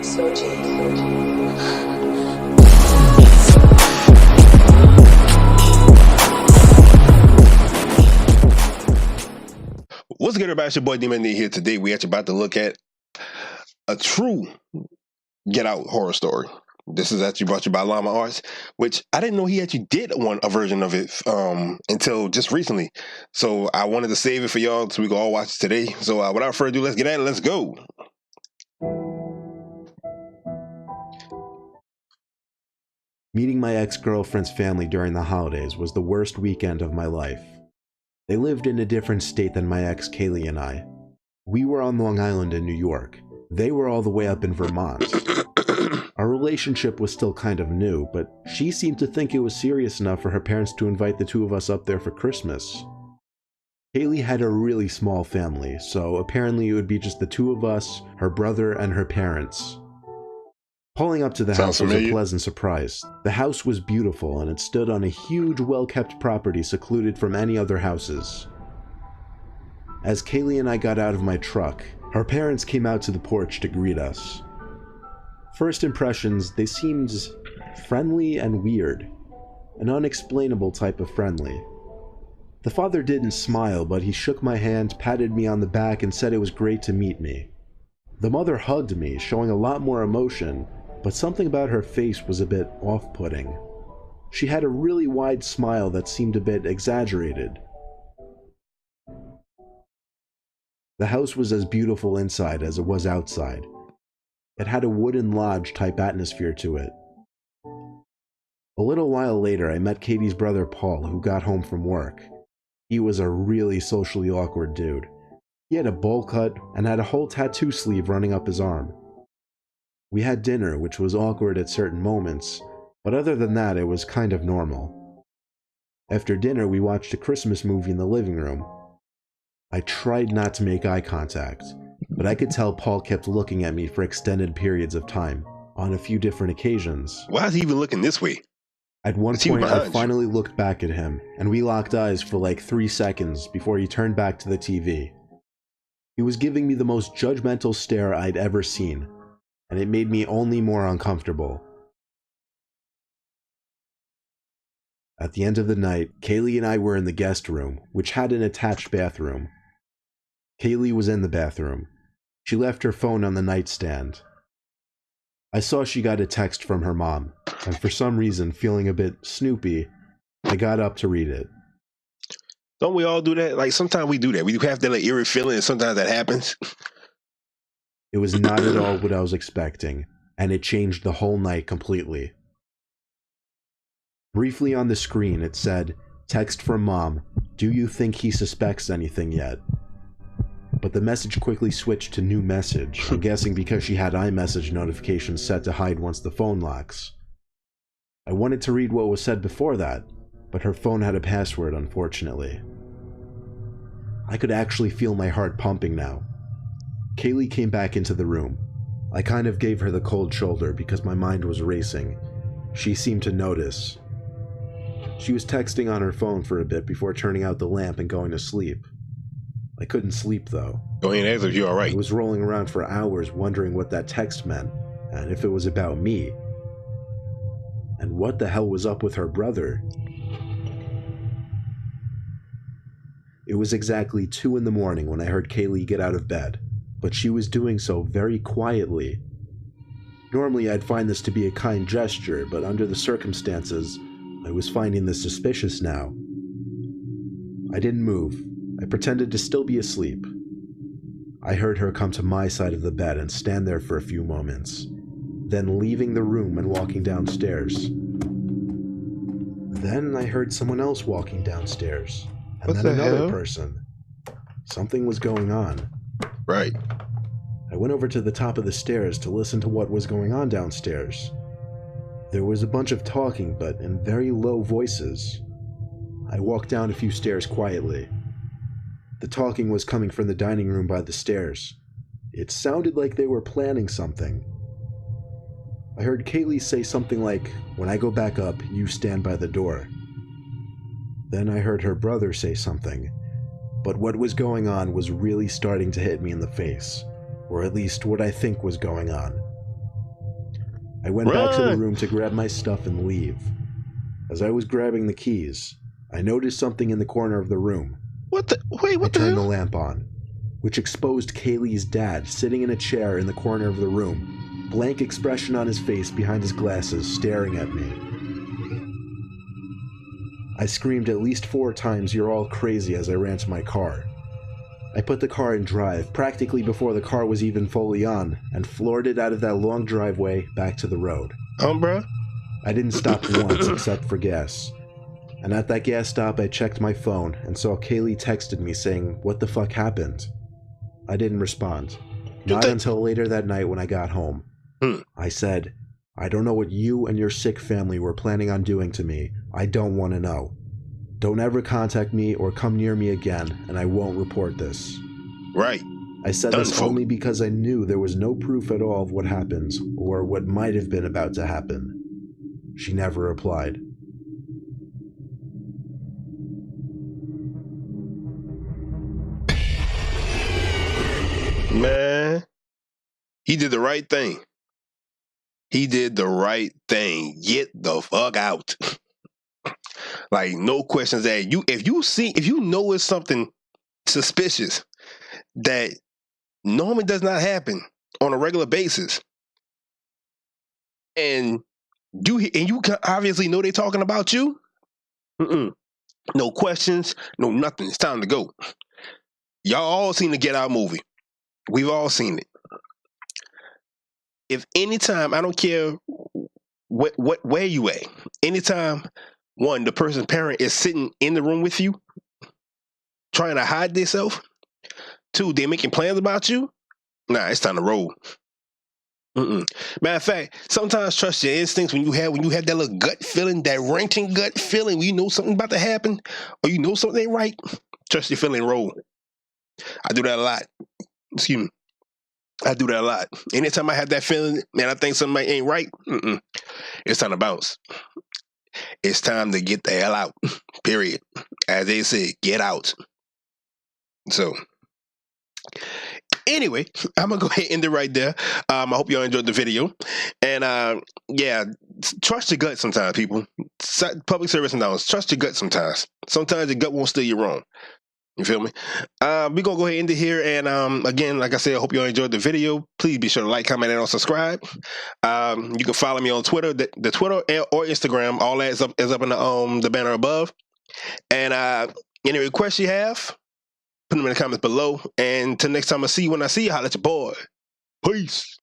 What's good, everybody? It's your boy Demon here. Today, we actually about to look at a true Get Out horror story. This is actually brought to you by Llama Arts, which I didn't know he actually did a version of it until just recently. So I wanted to save it for y'all so we can all watch it today. So without further ado, let's get at it. Let's go. Meeting my ex-girlfriend's family during the holidays was the worst weekend of my life. They lived in a different state than my ex Kaylee and I. We were on Long Island in New York. They were all the way up in Vermont. Our relationship was still kind of new, but she seemed to think it was serious enough for her parents to invite the two of us up there for Christmas. Kaylee had a really small family, so apparently it would be just the two of us, her brother, and her parents. Pulling up to the house was a pleasant surprise. The house was beautiful, and it stood on a huge, well-kept property secluded from any other houses. As Kaylee and I got out of my truck, our parents came out to the porch to greet us. First impressions, they seemed friendly and weird. An unexplainable type of friendly. The father didn't smile, but he shook my hand, patted me on the back, and said it was great to meet me. The mother hugged me, showing a lot more emotion, but something about her face was a bit off-putting. She had a really wide smile that seemed a bit exaggerated. The house was as beautiful inside as it was outside. It had a wooden lodge-type atmosphere to it. A little while later, I met Katie's brother Paul, who got home from work. He was a really socially awkward dude. He had a bowl cut and had a whole tattoo sleeve running up his arm. We had dinner, which was awkward at certain moments, but other than that, it was kind of normal. After dinner, we watched a Christmas movie in the living room. I tried not to make eye contact, but I could tell Paul kept looking at me for extended periods of time, on a few different occasions. Why is he even looking this way? At one point, I finally looked back at him, and we locked eyes for like 3 seconds before he turned back to the TV. He was giving me the most judgmental stare I'd ever seen, and it made me only more uncomfortable. At the end of the night, Kaylee and I were in the guest room, which had an attached bathroom. Kaylee was in the bathroom. She left her phone on the nightstand. I saw she got a text from her mom, and for some reason, feeling a bit snoopy, I got up to read it. Don't we all do that? Like, sometimes we do that. We have that like eerie feeling, and sometimes that happens. It was not at all what I was expecting, and it changed the whole night completely. Briefly on the screen, it said, "Text from Mom. Do you think he suspects anything yet?" But the message quickly switched to new message, I'm guessing because she had iMessage notifications set to hide once the phone locks. I wanted to read what was said before that, but her phone had a password, unfortunately. I could actually feel my heart pumping now. Kaylee came back into the room. I kind of gave her the cold shoulder because my mind was racing. She seemed to notice. She was texting on her phone for a bit before turning out the lamp and going to sleep. I couldn't sleep though. Go ahead and answer if you're alright. I was rolling around for hours wondering what that text meant, and if it was about me. And what the hell was up with her brother? It was exactly 2 in the morning when I heard Kaylee get out of bed, but she was doing so very quietly. Normally I'd find this to be a kind gesture, but under the circumstances, I was finding this suspicious now. I didn't move. I pretended to still be asleep. I heard her come to my side of the bed and stand there for a few moments, then leaving the room and walking downstairs. Then I heard someone else walking downstairs, and then another person. Something was going on. Right. I went over to the top of the stairs to listen to what was going on downstairs. There was a bunch of talking, but in very low voices. I walked down a few stairs quietly. The talking was coming from the dining room by the stairs. It sounded like they were planning something. I heard Kaylee say something like, "When I go back up, you stand by the door." Then I heard her brother say something, but what was going on was really starting to hit me in the face, or at least what I think was going on. I went back to the Run. room to grab my stuff and leave. As I was grabbing the keys, I noticed something in the corner of the room. What the? Wait, I what the turned the hell? lamp on, which exposed Kaylee's dad sitting in a chair in the corner of the room, blank expression on his face behind his glasses, staring at me. I screamed at least 4 times, "You're all crazy," as I ran to my car. I put the car in drive practically before the car was even fully on, and floored it out of that long driveway back to the road. Bruh. I didn't stop once except for gas. And at that gas stop, I checked my phone and saw Kaylee texted me saying, "What the fuck happened?" I didn't respond. You Not think? until later that night when I got home. I said, "I don't know what you and your sick family were planning on doing to me. I don't want to know. Don't ever contact me or come near me again, and I won't report this." Right. I said Done this for. only because I knew there was no proof at all of what happened, or what might have been about to happen. She never replied. Man, he did the right thing. He did the right thing. Get the fuck out. Like, no questions asked. If you know it's something suspicious that normally does not happen on a regular basis, and you can obviously know they're talking about you, no questions, no nothing. It's time to go. Y'all all seen the Get Out movie. We've all seen it. If anytime, I don't care where you at, anytime one, the person's parent is sitting in the room with you, trying to hide themselves. 2, they're making plans about you. Nah, it's time to roll. Matter of fact, sometimes trust your instincts when you have that little gut feeling, that wrenching gut feeling, when you know something about to happen, or you know something ain't right. Trust your feeling, roll. I do that a lot. Excuse me. I do that a lot. Anytime I have that feeling, man, I think something ain't right. It's time to bounce. It's time to get the hell out. Period. As they say, get out. So, anyway, I'm gonna go ahead and end it right there. I hope y'all enjoyed the video, and yeah, trust your gut sometimes, people. Public service announcements: trust your gut sometimes. Sometimes your gut won't steer you wrong. You feel me? We're gonna go ahead and end it here, and again, like I said, I hope y'all enjoyed the video. Please be sure to like, comment, and subscribe. You can follow me on Twitter, the Twitter or Instagram. All that is up in the banner above. And any requests you have, put them in the comments below. And till next time I see you, when I see you, holla at your boy. Peace.